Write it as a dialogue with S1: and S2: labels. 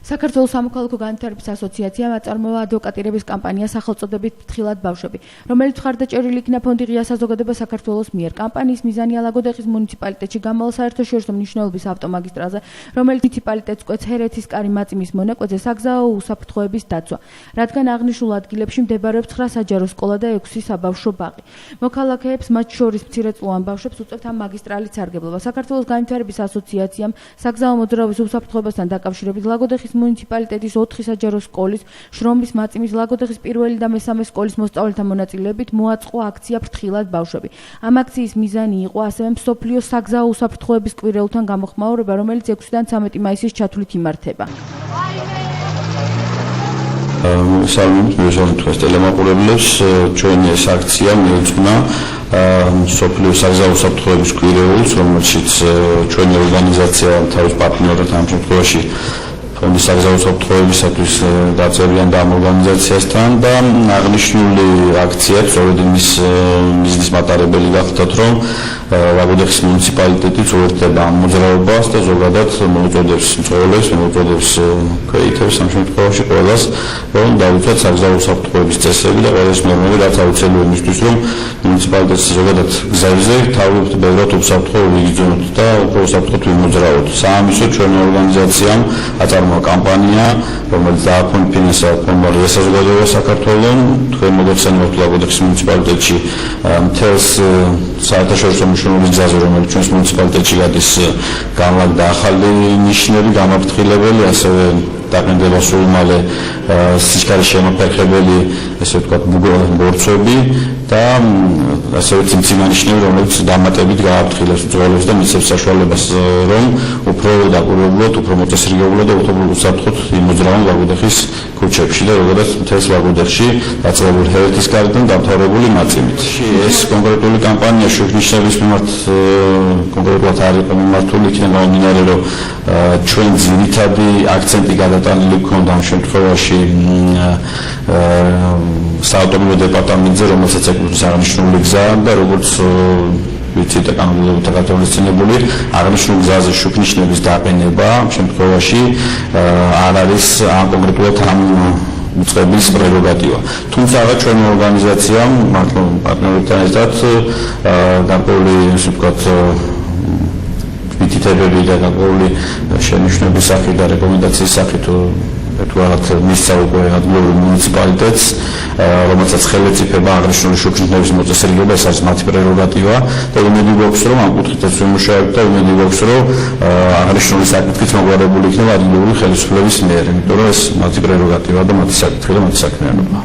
S1: საქართველოს სამოქალაქო განვითარების ასოციაციამ აწარმოა ადვოკატირების კამპანია სახელწოდებით ფრთხილად ბავშვები, რომელიც მხარდაჭერილი იქნა ფონდი ღია საზოგადოება საქართველოს მიერ. კამპანიის მიზანია ლაგოდეხის მუნიციპალიტეტში გამავალ საერთაშორისო მნიშვნელობის ავტომაგისტრალზე, რომელიც მუნიციპალიტეტს კვეთს ჰერეთის კარი მაწიმის მონაკვეთზე საგზაო უსაფრთხოების დაცვა, რადგან აღნიშნულ ადგილებში მდებარეობს 9 საჯარო სკოლა და 6 საბავშვო ბაღი. მოქალაქეებს, მათ შორის მცირეწლოვან ბავშვებს უწევთ ამ მაგისტრალის სარგებლობა. საქართველოს განვითარების ასოციაციამ საგზაო მოძრაობის უსაფრთხოებასთან დაკავშირებით ლაგოდეხის მუნიციპალიტეტის 4 საჯარო სკოლის, შრომის მაწიმის, ლაგოდეხის პირველი და მესამე სკოლის მოსწავლეთა მონაწილეობით მოაწყო აქცია ფრთხილად ბავშვები. ამ აქციის მიზანი იყო ასევე მსოფლიო საგზაო უსაფრთხოების კვირეულთან გამოხმაურება, რომელიც 6-დან 13 მაისის ჩათვლით იმართება.
S2: მოგესალმებით თქვენს ტელემაყურებლებს, ჩვენი ეს აქცია მიეძღვნა მსოფლიო საგზაო უსაფრთხოების კვირეულს, რომელშიც ჩვენი ორგანიზაცია თავის პარტნიორად ამ შემთხვევაში ფონდი საგზაო უსაფრთხოებისათვის დაწერიან და ამ ორგანიზაციასთან და აღნიშნული აქცია სწორედ იმის მიზნის მატარებელი გახდათ, რომ ლაგოდეხის მუნიციპალიტეტი უერთდება ამ მოძრაობას და ზოგადად მოუწოდებს მწვერვალებს, მოუწოდებს ქვეითებს ამ შემთხვევაში ყველას, რომ დაუცვათ საგზაო უსაფრთხოების წესები და ყველა ნორმები, რაც აუცილებელი იმისთვის, რომ მუნიციპალიტეტს ზოგადად გზებზე თავით ბევრად უსაფრთხო ვიგრძნოთ და უფრო უსაფრთხოდ ვიმოძრაოთ. საამისო ჩვენი ორგანიზაციამ აწარმოა კამპანია, რომელიც დააფინანსა ფონდმა ღია საზოგადოება საქართველოს. თქვენ მოგეხსენებათ ლაგოდეხის მუნიციპალიტეტში მთელს საერთაშორისო მნიშვნელობის გზაზე, რომელიც ჩვენს მუნიციპალიტეტში გადის, განლაგდა ახალი ნიშნები, გამაფრთხილებელი, ასევე დაყენდება სულ მალე სიჩქარის შემოფერხებელი, ესე ვთქვათ, ბორცვები და ასევე წინციმა-ნიშნები, რომელიც დამატებით გააფრთხილებს მწვერვალებს და მისცემს საშუალებას, რომ უფრო დაკვირვებულად, უფრო მოწესრიგებულად და უფრო უსაფრთხოდ იმოძრავონ ლაგოდეხის ქუჩებში და ზოგადად მთელს ლაგოდეხში დაწყებული ჰერეთის კარიდან დამთავრებული მაწიმით. ეს კონკრეტული კამპანია შეგნიშნების მიმართ კონკრეტულად არ იყო მიმართული, იქნება მინარე, რომ ჩვენ ძირითადი აქცენტი გადატანილი გქონდა ამ შემთხვევაში საავტომობილო დეპარტამენტზე, რომელსაც ეკუთვნის აღნიშნული გზა და როგორც ვიცით და კანონმდებლობითი გათვალისწინებული აღნიშნულ გზაზე შუქნიშნების დაყენება ამ შემთხვევაში არ არის კონკრეტულად ამ უწყების პრეროგატივა. თუმცა ჩვენი ორგანიზაციამ მართლა პარტნიორებთან ერთად გარკვეული, ასე ვთქვათ, მითითებები და გარკვეული შენიშვნების სახით და რეკომენდაციის სახით თქვათ მისცა უკვე ადგილობრივ მუნიციპალიტეტს, რომელსაც ხელეწიფება აღნიშნული შუქნიშნების მოწესრიგება, ეს არის მათი პრეროგატივა და იმედი გვაქვს, რომ ამ კუთხითაც ვიმუშავებთ და იმედი გვაქვს, რომ აღნიშნული საკითხიც მოგვარებული იქნება ადგილობრივი ხელისუფლების მიერ, იმიტომ რომ ეს მათი პრეროგატივა და მათი საკითხი და მათი საქმიანობა.